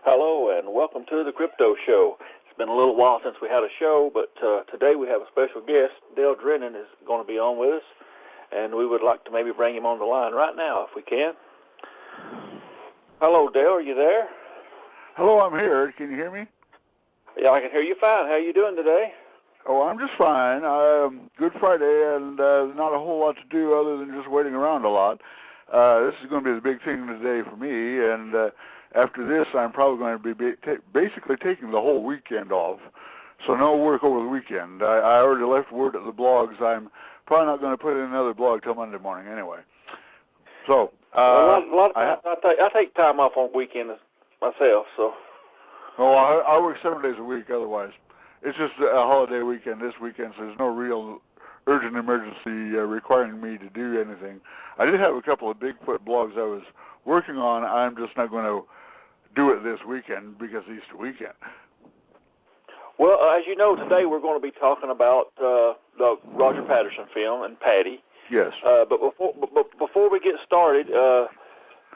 Hello and welcome to the Crypto Show. It's been a little while since we had a show, but today we have a special guest. Dale Drinnon is going to be on with us, and we would like to maybe bring him on the line right now if we can. Hello, Dale, are you there? Hello, I'm here. Can you hear me? Yeah, I can hear you fine. How are you doing today? Oh, I'm just fine. Good Friday, and not a whole lot to do other than just waiting around a lot. This is going to be the big thing today for me, and after this, I'm probably going to be basically taking the whole weekend off, so no work over the weekend. I already left word at the blogs. I'm probably not going to put in another blog till Monday morning anyway. So well, a lot of times I take time off on weekends myself. So. Oh, I work 7 days a week otherwise. It's just a holiday weekend this weekend, so there's no real urgent emergency requiring me to do anything. I did have a couple of Bigfoot blogs I was working on. I'm just not going to do it this weekend because it's Easter weekend. Well, as you know, today we're going to be talking about the Roger Patterson film and Patty. Yes. But before we get started,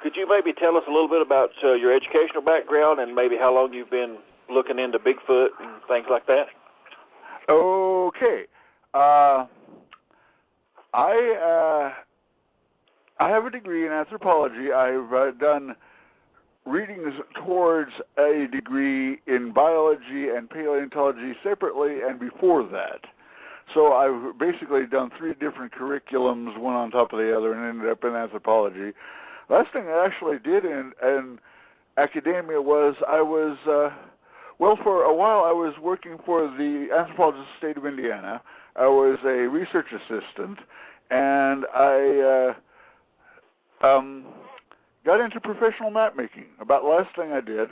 could you maybe tell us a little bit about your educational background and maybe how long you've been looking into Bigfoot and things like that? Okay. I have a degree in anthropology. I've done readings towards a degree in biology and paleontology separately and before that. So I've basically done 3 different curriculums, one on top of the other, and ended up in anthropology. Last thing I actually did in academia was for a while I was working for the Anthropologist State of Indiana. I was a research assistant, and I got into professional map making, about the last thing I did.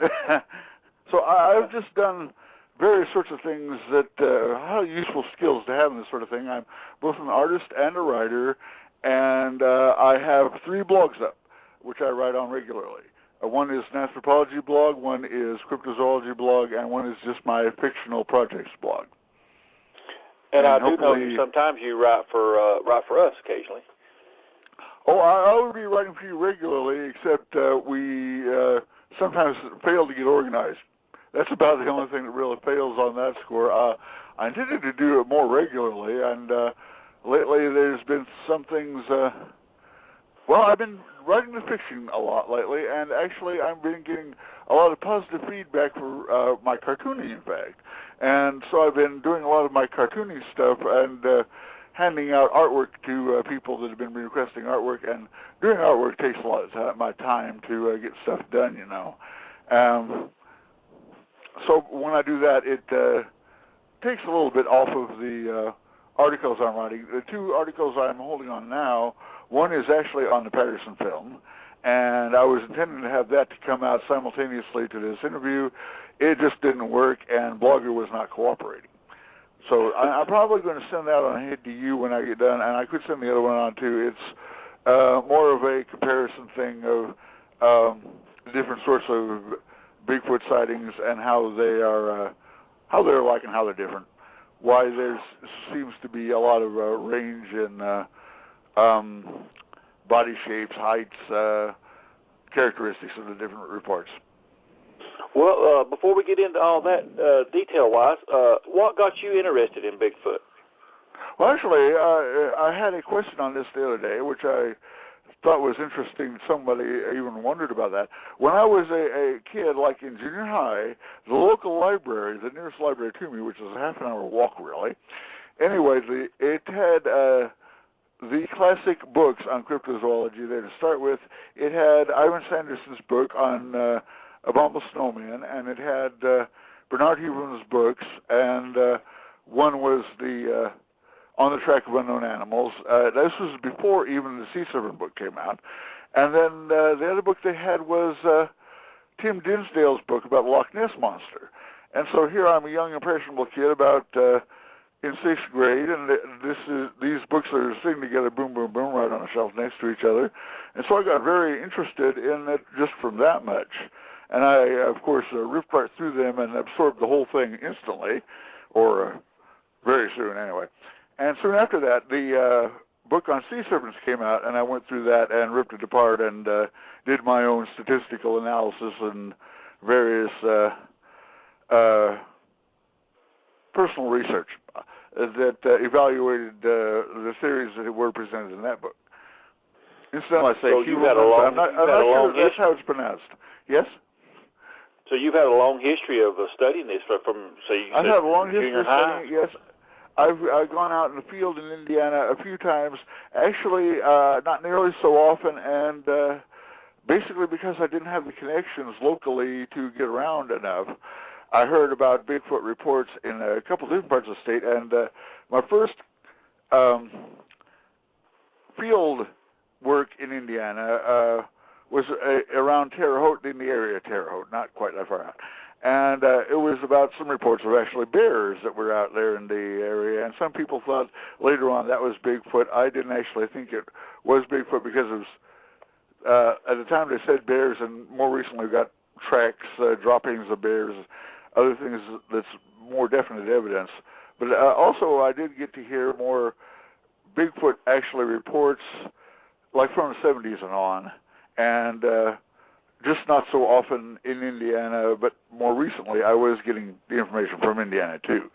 So I've just done various sorts of things that how useful skills to have in this sort of thing. I'm both an artist and a writer, and I have 3 blogs up, which I write on regularly. One is an anthropology blog, one is cryptozoology blog, and one is just my fictional projects blog. And I do know sometimes you write for us occasionally. Oh, I will be writing for you regularly, except we sometimes fail to get organized. That's about the only thing that really fails on that score. I intended to do it more regularly, and lately there's been some things. Well, I've been writing the fiction a lot lately, and actually I've been getting a lot of positive feedback for my cartooning, in fact. And so I've been doing a lot of my cartooning stuff and handing out artwork to people that have been requesting artwork. And doing artwork takes a lot of my time to get stuff done, you know. So when I do that, it takes a little bit off of the articles I'm writing. The 2 articles I'm holding on now, one is actually on the Patterson film, and I was intending to have that to come out simultaneously to this interview. It just didn't work, and Blogger was not cooperating. So I'm probably going to send that on ahead to you when I get done, and I could send the other one on too. It's more of a comparison thing of different sorts of Bigfoot sightings and how they're like and how they're different. Why there seems to be a lot of range in body shapes, heights, characteristics of the different reports. Well, before we get into all that detail-wise, what got you interested in Bigfoot? Well, actually, I had a question on this the other day, which I thought was interesting. Somebody even wondered about that. When I was a kid, like in junior high, the local library, the nearest library to me, which was a half-an-hour walk, really, anyway, it had the classic books on cryptozoology there to start with. It had Ivan Sanderson's book on Abominable Snowman, and it had Bernard Huberman's books, and one was the On the Track of Unknown Animals. This was before even the Sea Serpent book came out. And then the other book they had was Tim Dinsdale's book about the Loch Ness Monster. And so here I'm a young, impressionable kid about in 6th grade, and these books are sitting together, boom, boom, boom, right on a shelf next to each other. And so I got very interested in it just from that much. And I, of course, ripped right through them and absorbed the whole thing instantly, or very soon anyway. And soon after that, the book on sea serpents came out, and I went through that and ripped it apart and did my own statistical analysis and various personal research that evaluated the theories that were presented in that book. Incidentally, I say so you've had a long, I'm not sure that's how it's pronounced. Yes? So you've had a long history of studying this from say, I've had a long history junior of high? studying it, yes. I've gone out in the field in Indiana a few times, actually not nearly so often, and basically because I didn't have the connections locally to get around enough. I heard about Bigfoot reports in a couple different parts of the state, and my first field work in Indiana was around Terre Haute, in the area of Terre Haute, not quite that far out. And it was about some reports of actually bears that were out there in the area, and some people thought later on that was Bigfoot. I didn't actually think it was Bigfoot because it was, at the time they said bears, and more recently we got tracks, droppings of bears, other things that's more definite evidence. But also I did get to hear more Bigfoot actually reports, like from the 70s and on, and just not so often in Indiana, but more recently I was getting the information from Indiana too.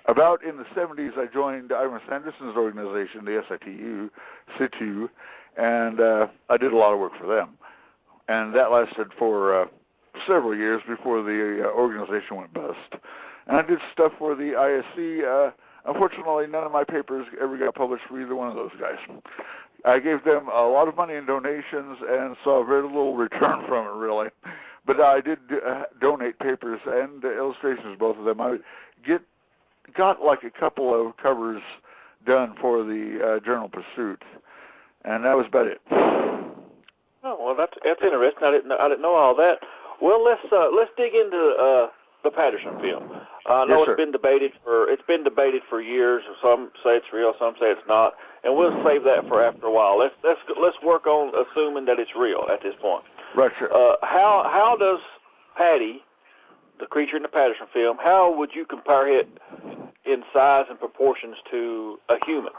About in the 70s I joined Ivan Sanderson's organization, the SITU, and I did a lot of work for them. And that lasted for several years before the organization went bust. And I did stuff for the ISC. Unfortunately, none of my papers ever got published for either one of those guys. I gave them a lot of money in donations and saw very little return from it, really. But I did donate papers and illustrations, both of them. I got like a couple of covers done for the Journal Pursuit, and that was about it. Oh, well, that's interesting. I didn't know all that. Well, let's dig into the Patterson film. I know Yes, it's been debated for years. Some say it's real, some say it's not, and we'll save that for after a while. Let's work on assuming that it's real at this point. Right, sure. How does Patty, the creature in the Patterson film, how would you compare it in size and proportions to a human?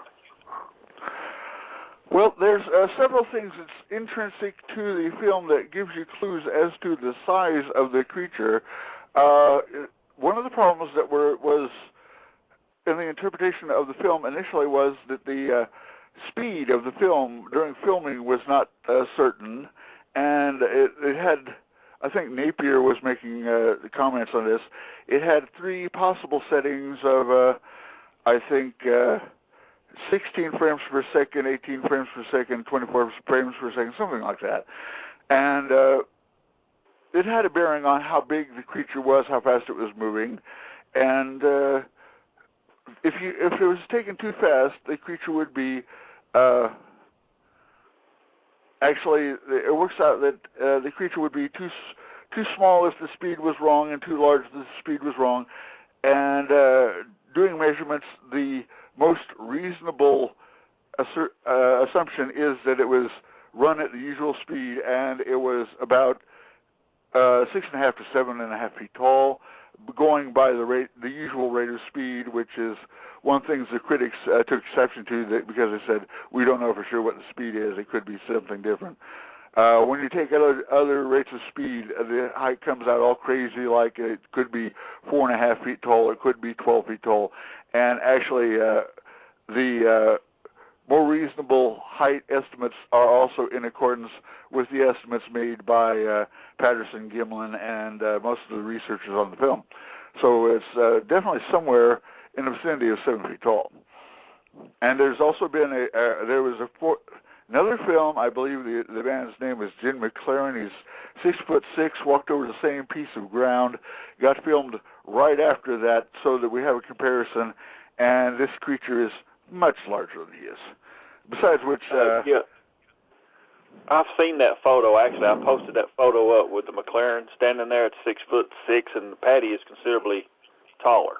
Well, there's several things that's intrinsic to the film that gives you clues as to the size of the creature. One of the problems that was in the interpretation of the film initially was that the speed of the film during filming was not certain, and it had, I think Napier was making comments on this, it had three possible settings of, I think, 16 frames per second, 18 frames per second, 24 frames per second, something like that. And it had a bearing on how big the creature was, how fast it was moving, and if it was taken too fast, the creature would be actually, it works out that the creature would be too small if the speed was wrong and too large if the speed was wrong. And doing measurements, the most reasonable assumption is that it was run at the usual speed, and it was about 6.5 to 7.5 feet tall, going by the usual rate of speed, which is one thing the critics took exception to, because they said, we don't know for sure what the speed is. It could be something different. When you take other rates of speed, the height comes out all crazy, like it could be 4.5 feet tall, it could be 12 feet tall. And actually, the more reasonable height estimates are also in accordance with the estimates made by Patterson-Gimlin and most of the researchers on the film. So it's definitely somewhere in the vicinity of 7 feet tall. And there's also been another film, I believe the man's name is Jim McLaren. He's 6'6", walked over the same piece of ground, got filmed right after that so that we have a comparison, and this creature is much larger than he is. Besides which... yeah. I've seen that photo. Actually, I posted that photo up with the McLaren standing there at 6'6", and Patty is considerably taller.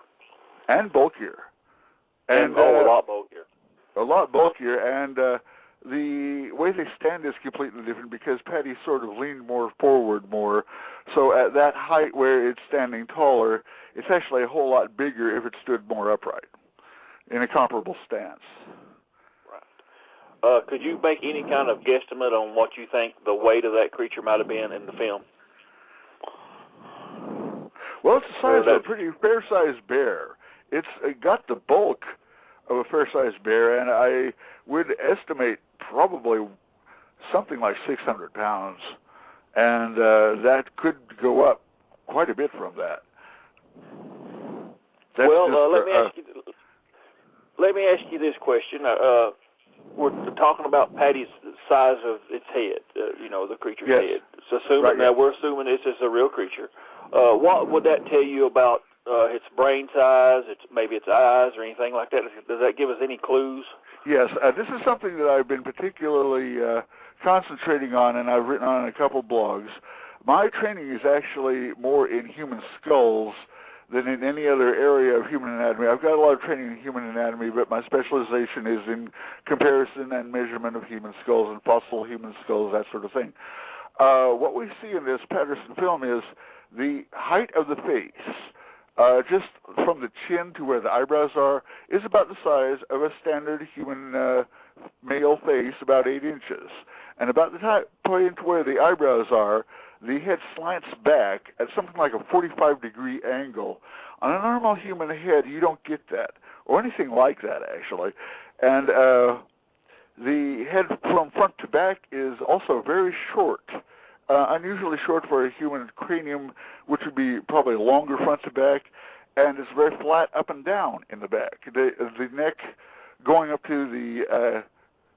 And bulkier. And a lot bulkier. A lot bulkier, and the way they stand is completely different because Patty sort of leaned forward more. So at that height where it's standing taller, it's actually a whole lot bigger if it stood more upright in a comparable stance. Right. Could you make any kind of guesstimate on what you think the weight of that creature might have been in the film? Well, it's the size of a pretty fair-sized bear. It's got the bulk of a fair-sized bear, and I would estimate probably something like 600 pounds, and that could go up quite a bit from that. That's let me ask you this question. We're talking about Patty's size of its head, the creature's head. So we're assuming this is a real creature. What would that tell you about its brain size, maybe its eyes, or anything like that? Does that give us any clues? Yes, this is something that I've been particularly concentrating on, and I've written on a couple blogs. My training is actually more in human skulls than in any other area of human anatomy. I've got a lot of training in human anatomy, but my specialization is in comparison and measurement of human skulls and fossil human skulls, that sort of thing. What we see in this Patterson film is the height of the face, just from the chin to where the eyebrows are, is about the size of a standard human male face, about 8 inches. And about the point where the eyebrows are, the head slants back at something like a 45-degree angle. On a normal human head, you don't get that, or anything like that, actually. And the head from front to back is also very short, unusually short for a human cranium, which would be probably longer front to back, and it's very flat up and down in the back. The neck going up to the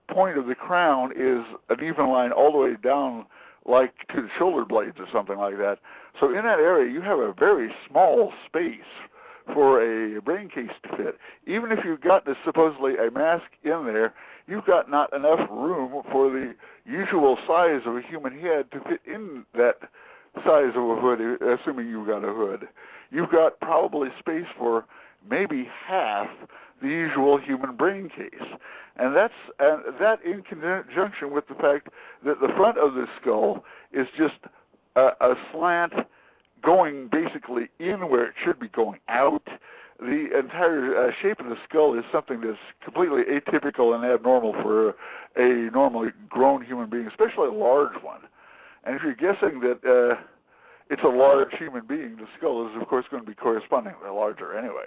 point of the crown is an even line all the way down, like to the shoulder blades or something like that. So in that area, you have a very small space for a brain case to fit. Even if you've got supposedly a mask in there, you've got not enough room for the usual size of a human head to fit in that size of a hood, assuming you've got a hood. You've got probably space for maybe half the usual human brain case. And that in conjunction with the fact that the front of the skull is just a slant going basically in where it should be going out. The entire shape of the skull is something that's completely atypical and abnormal for a normally grown human being, especially a large one. And if you're guessing that it's a large human being, the skull is, of course, going to be correspondingly larger anyway.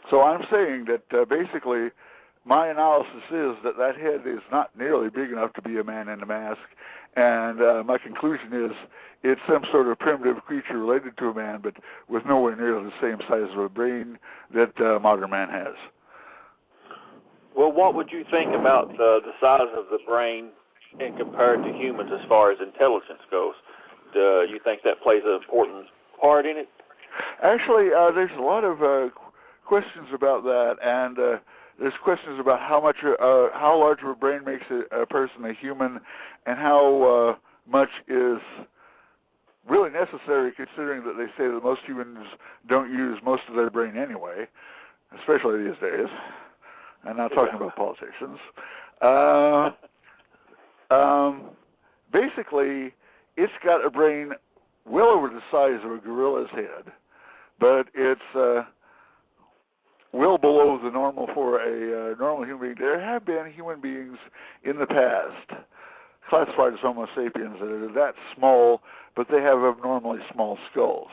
So I'm saying that basically my analysis is that head is not nearly big enough to be a man in a mask, and my conclusion is it's some sort of primitive creature related to a man, but with nowhere near the same size of a brain that modern man has. Well, what would you think about the size of the brain in compared to humans as far as intelligence goes? Do you think that plays an important part in it? Actually, there's a lot of questions about that, and there's questions about how large of a brain makes a person a human, and how much is really necessary, considering that they say that most humans don't use most of their brain anyway, especially these days. I'm not talking about politicians. Basically, it's got a brain well over the size of a gorilla's head, but it's well below the normal for a normal human being. There have been human beings in the past classified as Homo sapiens that are that small, but they have abnormally small skulls.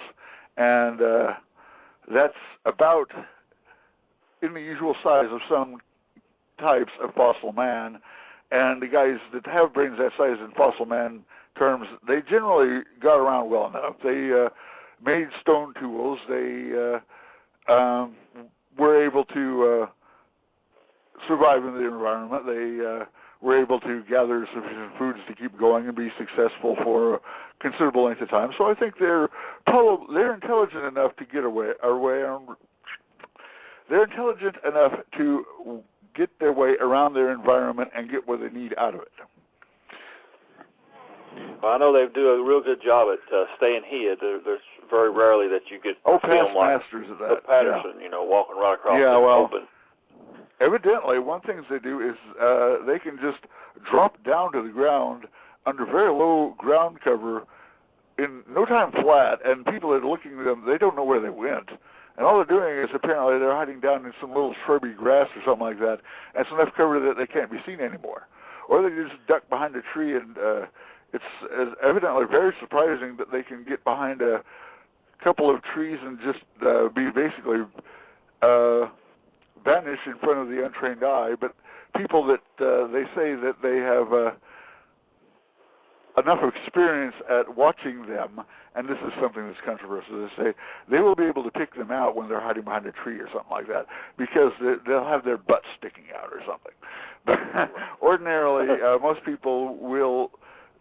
And that's about in the usual size of some types of fossil man. And the guys that have brains that size in fossil man terms, they generally got around well enough. They made stone tools. They were able to survive in the environment. They were able to gather sufficient foods to keep going and be successful for a considerable length of time. So I think they're intelligent enough to get they're intelligent enough to get their way around their environment and get what they need out of it. Well, I know they do a real good job at staying hid. There's very rarely that you get film like masters of that. Patterson, walking right across the open. Evidently, one thing they do is they can just drop down to the ground under very low ground cover in no time flat, and people that are looking at them, they don't know where they went. And all they're doing is apparently they're hiding down in some little shrubby grass or something like that, and it's enough cover that they can't be seen anymore. Or they just duck behind a tree, and it's evidently very surprising that they can get behind a couple of trees and just be basically vanish in front of the untrained eye. But people that they say that they have enough experience at watching them, and this is something that's controversial, they say they will be able to pick them out when they're hiding behind a tree or something like that, because they'll have their butts sticking out or something. But ordinarily, most people will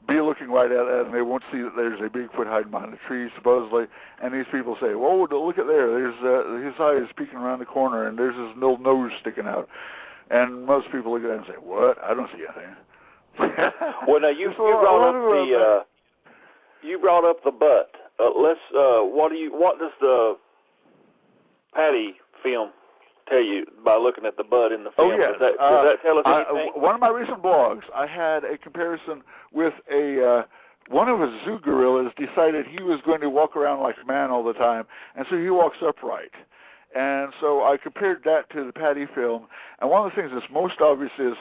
be looking right at it, and they won't see that there's a Bigfoot hiding behind a tree, supposedly, and these people say, whoa, look at there, there's his eye is peeking around the corner, and there's his little nose sticking out. And most people look at it and say, what? I don't see anything. Well, now you brought up the butt. What does the Patty film tell you by looking at the butt in the film? Oh, yes. Does that tell us anything? One of my recent blogs, I had a comparison with one of his zoo gorillas decided he was going to walk around like a man all the time, and so he walks upright. And so I compared that to the Patty film, and one of the things that's most obvious is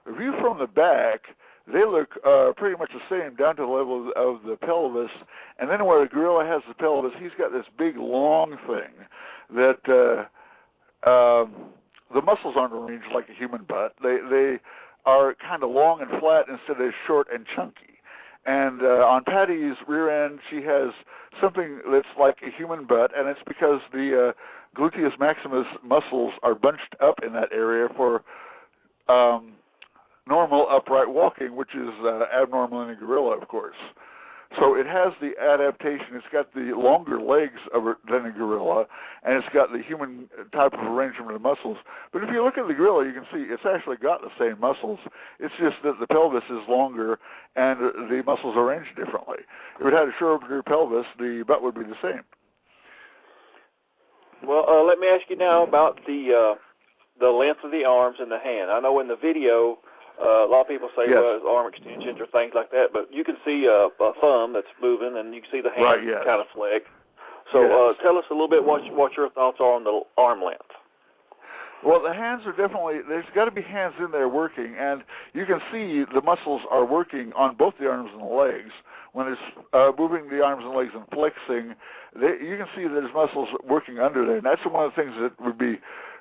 the view from the back. They look pretty much the same down to the level of the pelvis, and then where the gorilla has the pelvis, he's got this big long thing that the muscles aren't arranged like a human butt. They are kind of long and flat instead of short and chunky. And on Patty's rear end, she has something that's like a human butt, and it's because the gluteus maximus muscles are bunched up in that area for normal upright walking, which is abnormal in a gorilla, of course. So it has the adaptation. It's got the longer legs than a gorilla, and it's got the human type of arrangement of muscles. But if you look at the gorilla, you can see it's actually got the same muscles. It's just that the pelvis is longer and the muscles are arranged differently. If it had a shorter pelvis, the butt would be the same. Well, let me ask you now about the length of the arms and the hand. I know in the video, a lot of people say, yes, well, it's arm extensions or things like that, but you can see a thumb that's moving, and you can see the hand right, yes, kind of flex. So yes, tell us a little bit what your thoughts are on the arm length. Well, the hands are definitely, there's got to be hands in there working, and you can see the muscles are working on both the arms and the legs. When it's moving the arms and legs and flexing, you can see there's muscles working under there, and that's one of the things that would be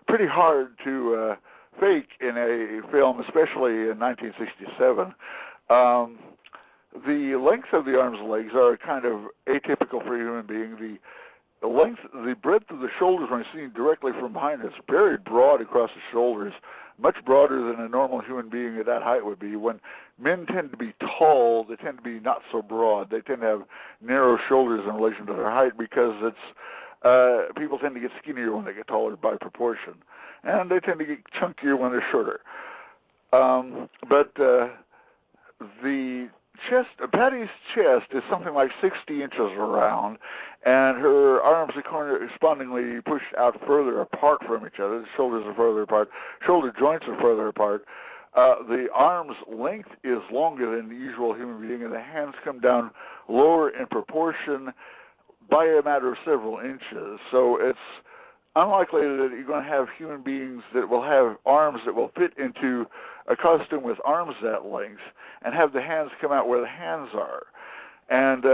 pretty hard to fake in a film, especially in 1967. The length of the arms and legs are kind of atypical for a human being. The breadth of the shoulders, when seen directly from behind, is very broad across the shoulders, much broader than a normal human being at that height would be. When men tend to be tall, they tend to be not so broad. They tend to have narrow shoulders in relation to their height because people tend to get skinnier when they get taller by proportion, and they tend to get chunkier when they're shorter. But the chest, Patty's chest is something like 60 inches around, and her arms are correspondingly pushed out further apart from each other. The shoulders are further apart. Shoulder joints are further apart. The arm's length is longer than the usual human being, and the hands come down lower in proportion by a matter of several inches. So it's unlikely that you're going to have human beings that will have arms that will fit into a costume with arms that length and have the hands come out where the hands are. And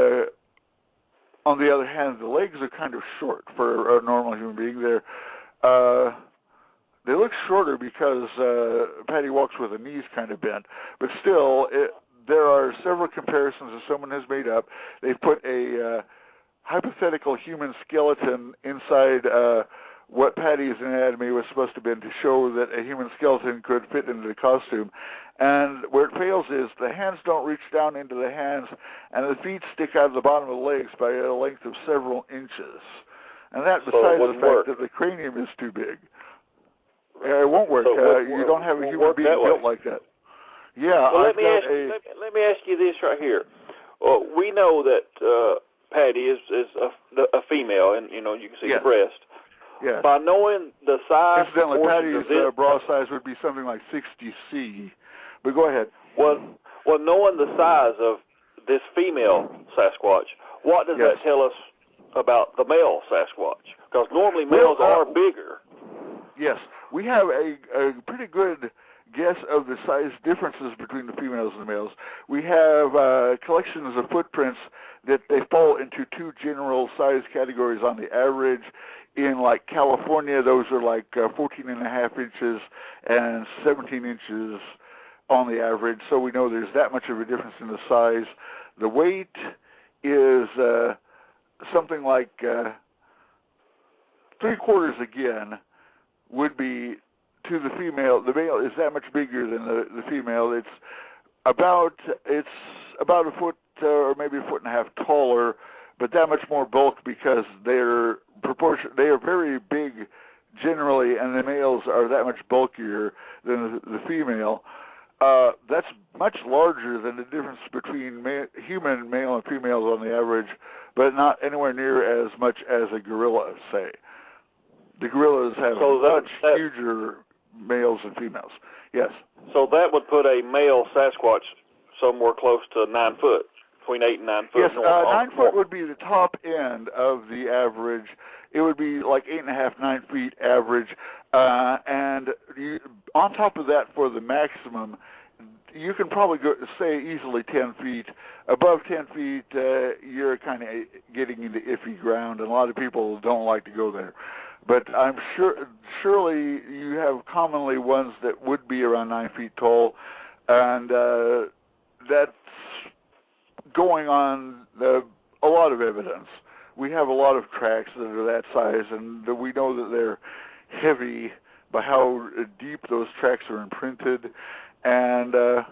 on the other hand, the legs are kind of short for a normal human being. They look shorter because Patty walks with the knees kind of bent. But still, there are several comparisons that someone has made up. They've put a hypothetical human skeleton inside what Patty's anatomy was supposed to be to show that a human skeleton could fit into the costume. And where it fails is the hands don't reach down into the hands, and the feet stick out of the bottom of the legs by a length of several inches. And that, besides the fact that the cranium is too big. It won't work. You don't have a human being built like that. Yeah, well, let me ask you this right here. We know that Patty is a female, and you can see the breast. Yes. By knowing the size, incidentally, Patty's bra size would be something like 60C. But go ahead. Well, knowing the size of this female Sasquatch, what does that tell us about the male Sasquatch? Because normally males are bigger. Yes, we have a pretty good guess of the size differences between the females and the males. We have collections of footprints that they fall into two general size categories on the average. In like California, those are like 14.5 inches and 17 inches on the average. So we know there's that much of a difference in the size. The weight is something like 3/4 again would be to the female. The male is that much bigger than the female. It's about a foot or maybe a foot and a half taller, but that much more bulk because they are very big generally, and the males are that much bulkier than the female. That's much larger than the difference between human male and females on the average, but not anywhere near as much as a gorilla, say. The gorillas have much huger males and females. Yes. So that would put a male Sasquatch somewhere close to 9 foot, between 8 and 9 foot. Yes, 9 foot would be the top end of the average. It would be like 8.5, 9 feet average. And on top of that, for the maximum, you can probably say easily 10 feet. Above 10 feet, you're kind of getting into iffy ground, and a lot of people don't like to go there. But I'm surely you have commonly ones that would be around 9 feet tall, and that's going on a lot of evidence. We have a lot of tracks that are that size, and we know that they're heavy by how deep those tracks are imprinted, and a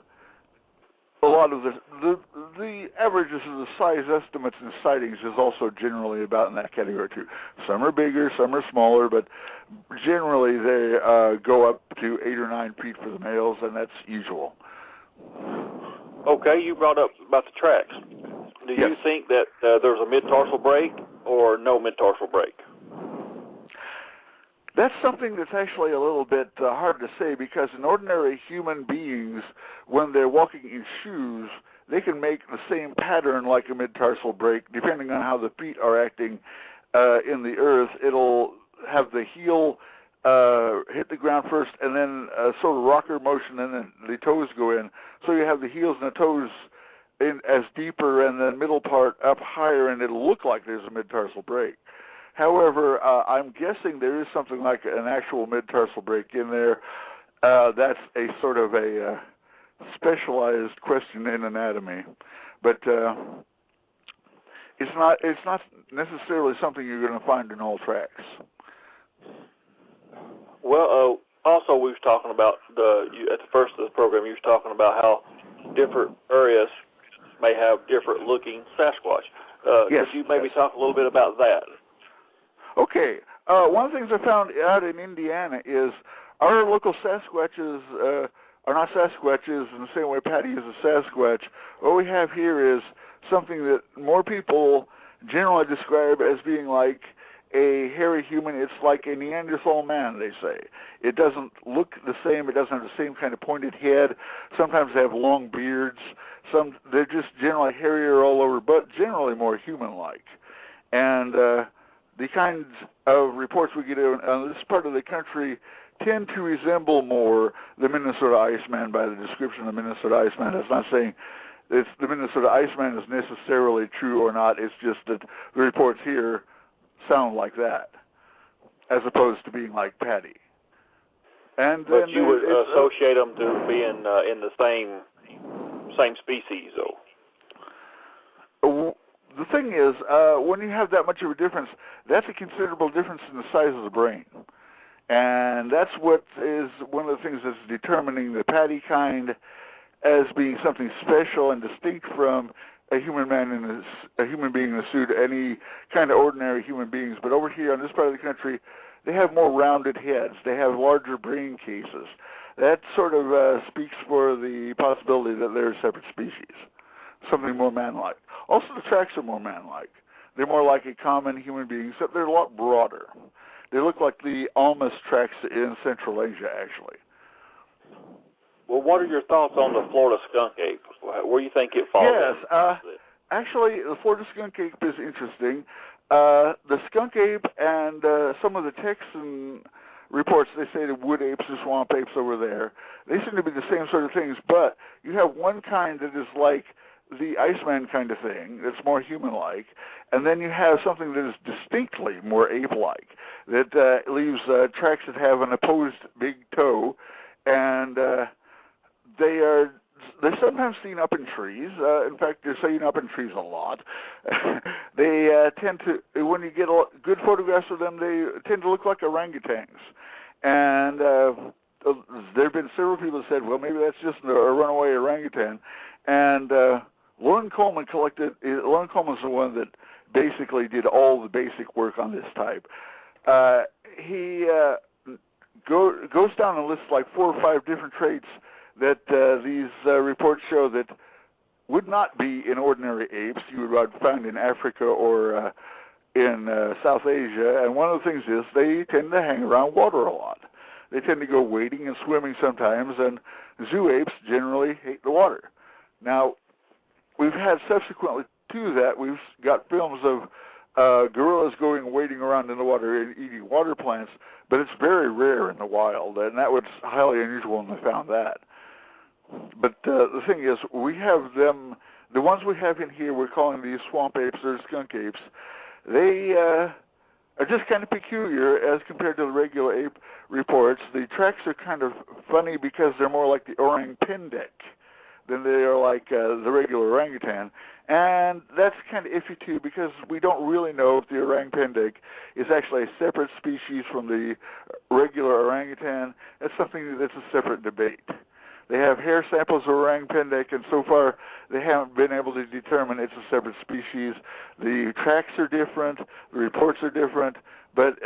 lot of the averages of the size estimates and sightings is also generally about in that category too. Some are bigger, some are smaller, but generally they go up to 8 or 9 feet for the males, and that's usual. Okay, you brought up about the tracks. Do Yes. you think that there's a mid-tarsal break or no mid-tarsal break? That's something that's actually a little bit hard to say, because in ordinary human beings, when they're walking in shoes, they can make the same pattern like a mid-tarsal break, depending on how the feet are acting in the earth. It'll have the heel hit the ground first, and then sort of rocker motion, and then the toes go in. So you have the heels and the toes in as deeper, and the middle part up higher, and it'll look like there's a mid-tarsal break. However, I'm guessing there is something like an actual mid-tarsal break in there. That's a sort of a specialized question in anatomy, but it's not necessarily something you're going to find in all tracks. Well, also we was talking about at the first of the program, you was talking about how different areas may have different looking Sasquatch. Yes. Could you maybe talk a little bit about that? Okay. One of the things I found out in Indiana is our local Sasquatches are not Sasquatches in the same way Patty is a Sasquatch. What we have here is something that more people generally describe as being like a hairy human. It's like a Neanderthal man, they say. It doesn't look the same. It doesn't have the same kind of pointed head. Sometimes they have long beards. They're just generally hairier all over, but generally more human-like. And the kinds of reports we get on this part of the country tend to resemble more the Minnesota Iceman by the description of the Minnesota Iceman. It's not saying the Minnesota Iceman is necessarily true or not. It's just that the reports here sound like that, as opposed to being like Patty. And but you would associate them to being in the same species, though. The thing is, when you have that much of a difference, that's a considerable difference in the size of the brain. And that's what is one of the things that's determining the Patty kind as being something special and distinct from a human being in a suit, any kind of ordinary human beings. But over here on this part of the country, they have more rounded heads. They have larger brain cases. That sort of speaks for the possibility that they're a separate species, something more man-like. Also, the tracks are more man-like. They're more like a common human being, except they're a lot broader. They look like the Almas tracks in Central Asia, actually. Well, what are your thoughts on the Florida skunk ape? Where do you think it falls Yes, actually, the Florida skunk ape is interesting. The skunk ape and some of the Texan reports, they say the wood apes or swamp apes over there, they seem to be the same sort of things, but you have one kind that is like the Iceman kind of thing that's more human-like, and then you have something that is distinctly more ape-like, that leaves tracks that have an opposed big toe, and they're sometimes seen up in trees. In fact, they're seen up in trees a lot. They tend to, when you get good photographs of them, they tend to look like orangutans. And there have been several people that said, well, maybe that's just a runaway orangutan. And Loren Coleman's the one that basically did all the basic work on this type. He goes down and lists like 4 or 5 different traits that these reports show that would not be in ordinary apes you would find in Africa or in South Asia. And one of the things is they tend to hang around water a lot. They tend to go wading and swimming sometimes, and zoo apes generally hate the water. Now, we've had subsequently to that, we've got films of gorillas going wading around in the water and eating water plants, but it's very rare in the wild, and that was highly unusual when they found that. But the thing is, we have them, the ones we have in here, we're calling these swamp apes or skunk apes. They are just kind of peculiar as compared to the regular ape reports. The tracks are kind of funny because they're more like the orang pendek than they are like the regular orangutan. And that's kind of iffy, too, because we don't really know if the orang pendek is actually a separate species from the regular orangutan. That's something that's a separate debate. They have hair samples of orang pendek, and so far they haven't been able to determine it's a separate species. The tracks are different, the reports are different, but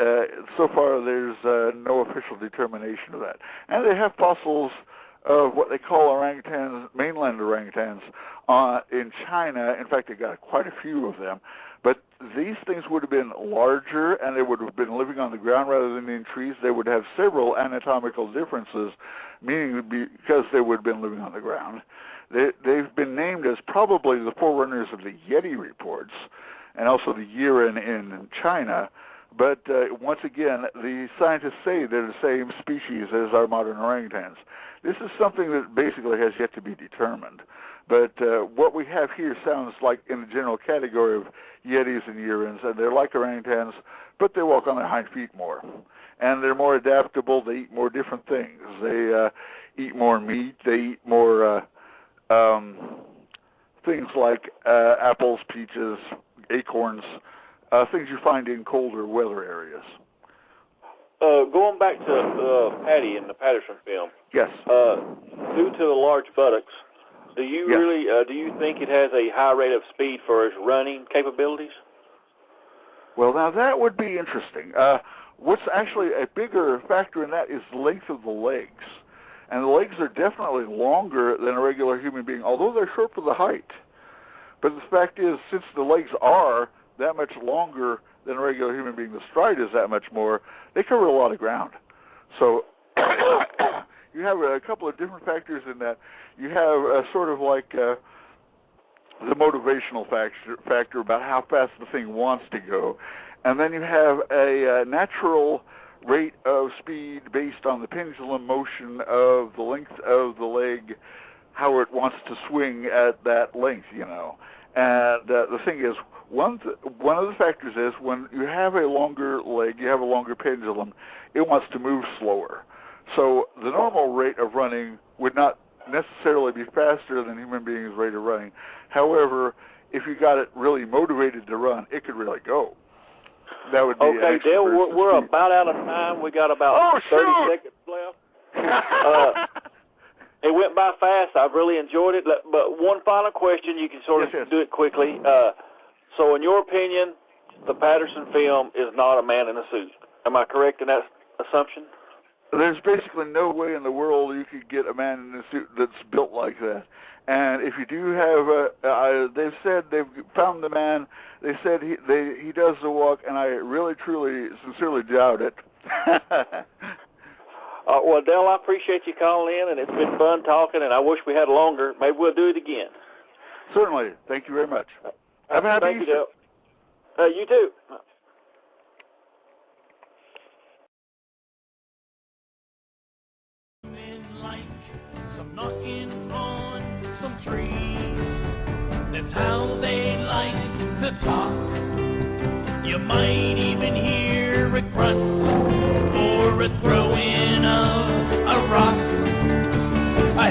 so far there's no official determination of that. And they have fossils of what they call orangutans, mainland orangutans, in China. In fact, they got quite a few of them. But these things would have been larger, and they would have been living on the ground rather than in trees. They would have several anatomical differences, meaning because they would have been living on the ground. They've been named as probably the forerunners of the Yeti reports, and also the Yiren in China. But once again, the scientists say they're the same species as our modern orangutans. This is something that basically has yet to be determined. But what we have here sounds like in the general category of Yetis and Yirens, and they're like orangutans, but they walk on their hind feet more. And they're more adaptable. They eat more different things. They eat more meat. They eat more things like apples, peaches, acorns, things you find in colder weather areas. Going back to Patty in the Patterson film. Yes. Due to the large buttocks, do you really do you think it has a high rate of speed for its running capabilities? Well, now that would be interesting. What's actually a bigger factor in that is the length of the legs. And the legs are definitely longer than a regular human being, although they're short for the height. But the fact is, since the legs are that much longer than a regular human being, the stride is that much more, they cover a lot of ground. So you have a couple of different factors in that. You have sort of like the motivational factor about how fast the thing wants to go. And then you have a natural rate of speed based on the pendulum motion of the length of the leg, how it wants to swing at that length, you know. And the thing is, one of the factors is when you have a longer leg, you have a longer pendulum, it wants to move slower. So the normal rate of running would not necessarily be faster than human beings' rate of running. However, if you got it really motivated to run, it could really go. That would be okay, Dale, we're about out of time. We got about 30 seconds left. It went by fast. I've really enjoyed it. But one final question, you can sort of do it quickly. So in your opinion, the Patterson film is not a man in a suit. Am I correct in that assumption? There's basically no way in the world you could get a man in a suit that's built like that. And if you do have, they've said they've found the man. They said he does the walk, and I really, truly, sincerely doubt it. Well, Dale, I appreciate you calling in, and it's been fun talking, and I wish we had longer. Maybe we'll do it again. Certainly. Thank you very much. Have a happy Thank Easter. You, Dale. You too. Like some knocking on some trees. That's how they like to talk. You might even hear a grunt or a throwing of a rock. A